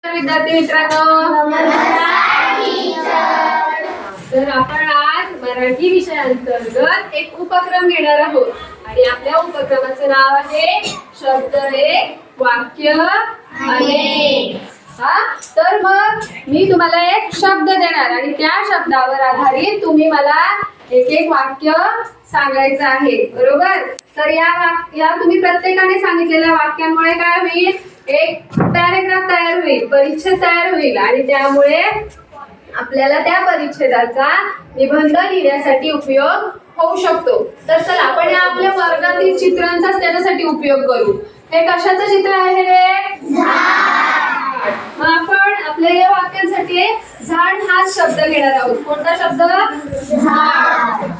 विद्यार्थी मित्रांनो, तर आपण आज मराठी विषयांतर्गत एक उपक्रम घेणार आहोत आणि आपल्या उपक्रमाचे नाव आहे शब्द एक वाक्य अनेक. तर मग मी तुम्हाला एक शब्द देणार आणि त्या शब्दावर आधारित तुम्ही मला एक एक वाक्य सांगायचं आहे, बरोबर. तर या तुम्ही प्रत्येकाने सांगितलेल्या वाक्यांमुळे काय होईल, एक पॅराग्राफ तयार होईल, परिच्छेद तयार होईल आणि त्यामुळे आपल्याला त्या परिच्छेदाचा निबंध लिहिण्यासाठी उपयोग होऊ शकतो. तर चला आपण या आपल्या वर्गातील चित्रांचा त्याच्यासाठी उपयोग करू. हे कशाचं चित्र आहे रे? झाड. मग आपण आपल्या या वाक्यांसाठी झाड हा शब्द घेणार आहोत. कोणता शब्द? झाड.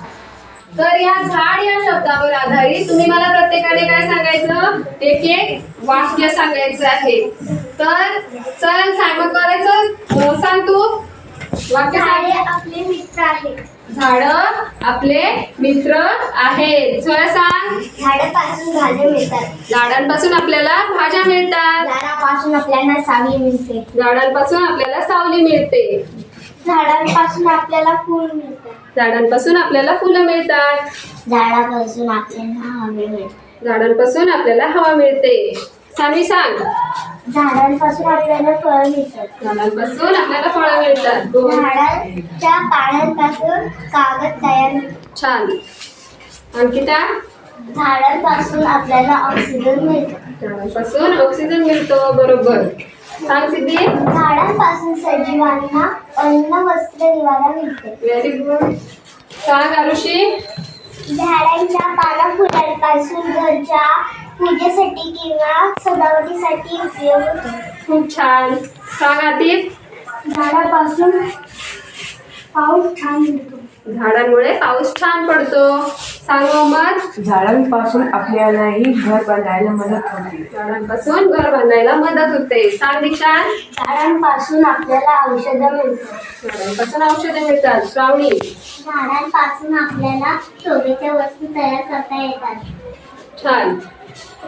तर या झाड या शब्दावर आधारित तुम्ही मला प्रत्येकाने काय सांगायचं, एक एक वाक्य सांगायचं आहे. तर चल सांग करायचं, सांग तू वाक्य. झाडे आपले मित्र आहेत. झाड आपले मित्र आहेत. चल सांग. झाडापासून भाज्या मिळतात. झाडांपासून आपल्याला भाज्या मिळतात. झाडापासून आपल्याला सावली मिळते. झाडांपासून आपल्याला सावली मिळते. झाडांपासून आपल्याला फूल मिळतात. झाडांपासून आपल्याला फुलं मिळतात. झाडापासून आपल्याला हवे मिळते. झाडांपासून आपल्याला हवा मिळते. सानवी सांग. झाडांपासून आपल्याला फळं मिळतात. झाडांपासून आपल्याला फळं मिळतात. झाडाच्या पानांपासून कागद तयार होतो. छान. अंकिता. झाडांपासून आपल्याला ऑक्सिजन मिळतो. झाडांपासून ऑक्सिजन मिळतो, बरोबर. सांग सिद्धी. झाडांपासून सजीवांना अन्न वस्त्र निवारा मिळते. Very good. सांग आरुषी. झाडांच्या पाना फुलांपासून घरच्या पूजेसाठी किंवा सजावटीसाठी उपयोग होतो. खूप छान. सांग आतिफ. झाडापासून पाऊस छान मिळतो. झाडांमुळे पाऊस छान पडतो. सांग मोहम्मद. झाडांपासून आपल्यालाही घर बांधायला मदत होते. झाडांपासून घर बांधायला मदत होते. सांग दीक्षांत. झाडांपासून आपल्याला औषधं मिळतात. झाडांपासून औषधे मिळतात. श्रावणी. झाडांपासून आपल्याला शोभेच्या वस्तू तयार करता येतात. छान.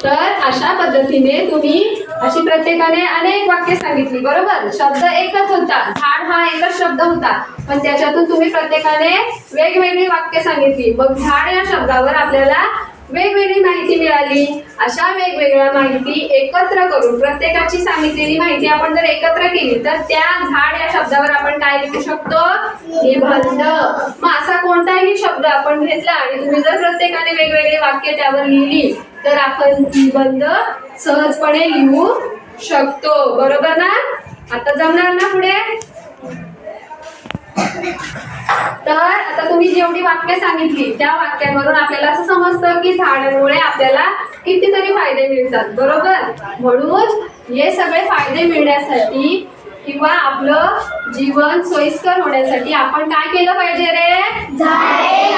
तर अशा पद्धतीने तुम्ही अशी प्रत्येकाने अनेक वाक्य सांगितली, बरोबर. शब्द एकच होता, झाड हा एकच शब्द होता, पण त्याच्यातून तुम्ही प्रत्येकाने वेगवेगळी वाक्य सांगितली. मग झाड या शब्दावर आपल्याला वेगवेगळी माहिती मिळाली. अशा वेगवेगळ्या माहिती एकत्र करून प्रत्येकाची सांगितलेली माहिती आपण जर एकत्र केली तर त्या झाड या शब्दावर आपण काय लिहू शकतो, निबंध. मग असा कोणताही शब्द आपण घेतला आणि तुम्ही जर प्रत्येकाने वेगवेगळी वाक्य त्यावर लिहिली तर आपण निबंध सहजपणे लिहू शकतो, बरोबर ना. आता जमणार ना पुढे. तर आता तुम्ही जेवढी वाक्य सांगितली त्या वाक्यांवरून आपल्याला असं समजतं की झाडांमुळे आपल्याला कितीतरी फायदे मिळतात, बरोबर. म्हणून हे सगळे फायदे मिळण्यासाठी किंवा आपलं जीवन सोयीस्कर होण्यासाठी आपण काय केलं पाहिजे रे? झाडे